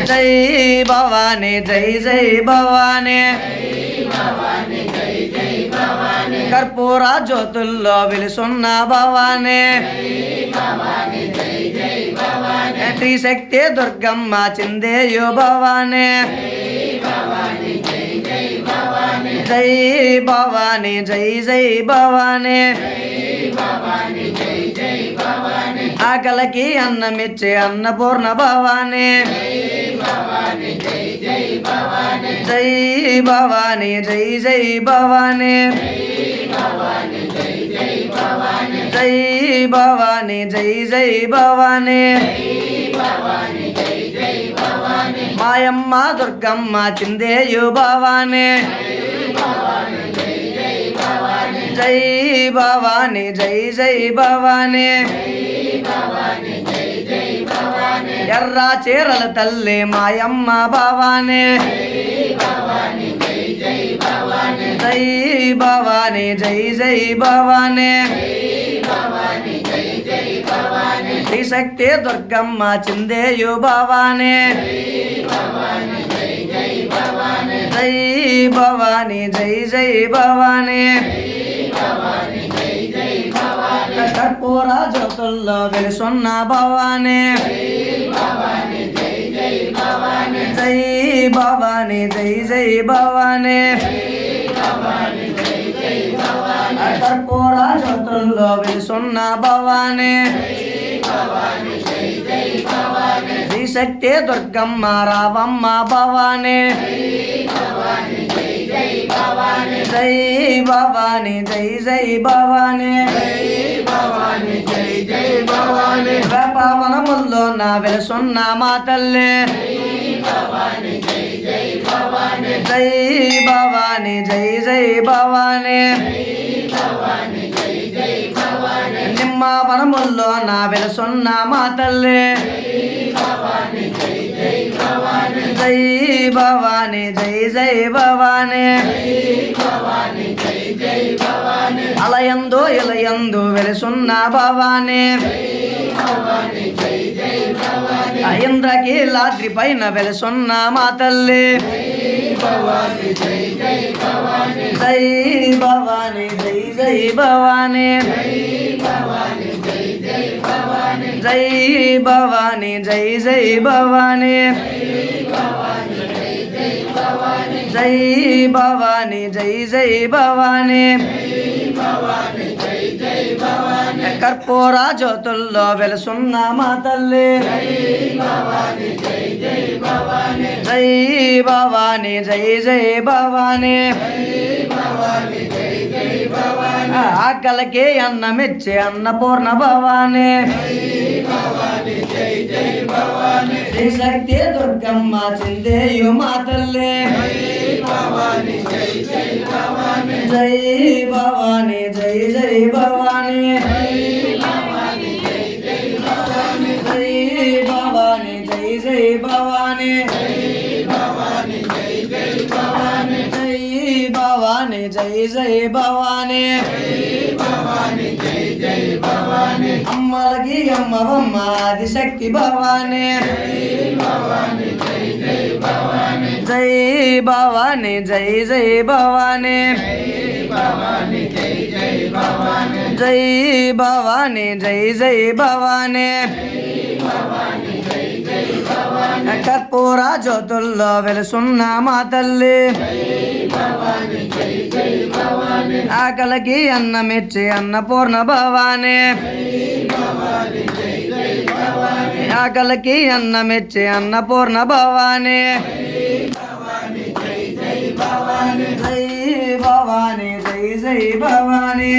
జై భవాని జై జై భవాని కర్పూర జ్యోతుల్లో వెలుసున్న భవాని త్రిశక్తి దుర్గమ్మ చిందేయు భవాని జై భవాని జై జై భవాని ఆకలికి అన్నమిచ్చే అన్నపూర్ణ భవాని జై భవాని జై జై భవాని జై భవాని జై జై భవాని మాయమ్మ దుర్గమ్మ చిందేయు భవాని జై భవాని జై జై భవాని ఎర్ర చీరల తల్లి మాయమ్మ భవాని జై భవాని జై జై భవాని శ్రీశక్తి దుర్గమ్మ చిందేయు భవాని జై భవాని జై జై భవాని కర్పూర జ్యోతుల్లో వెలుసున్న భవాని జై భవాని జై జై భవాని కర్పూర జ్యోతుల్లో వెలుసున్న భవాని శ్రీశక్తి దుర్గమ్మ రావమ్మ భవాని జై భవాని జై జై భవాని వేపవనముల్లో నా వెలుసున్న మా తల్లి జై భవాని జై జై భవాని నిమ్మ వనముల్లో నా వెలుసున్న మా తల్లి జై భవాని జై జై భవాని అలయందు ఇలయందు వెలుసున్న భవాని ఇంద్రకీలాద్రి పైన వెలుసున్న మా తల్లి జై భవాని జై జై భవాని జై భవాని జై జై భవాని జై భవాని జై జై భవాని కర్పూర జ్యోతుల్లో వెలుసున్న మా తల్లి జై భవాని జై జై భవాని ఆకలికి అన్నమిచ్చే అన్నపూర్ణ భవాని శ్రీశక్తి దుర్గమ్మ చిందేయు మా తల్లి జై భవాని జై జై భవాని జై భవాని జై జై భవాని జై భవాని జై జై భవాని అమ్మలకి అమ్మవమ్మ ఆదిశక్తి భవాని జై భవాని జై జై భవాని జై భవాని జై జై భవాని కర్పూర జ్యోతుల్లో వెలుసున్న మా తల్లి ఆకలికి అన్నమిచ్చి అన్నపూర్ణ భవాని ఆకలికి అన్నమిచ్చి అన్నపూర్ణ భవాని జై భవాని జై జై భవాని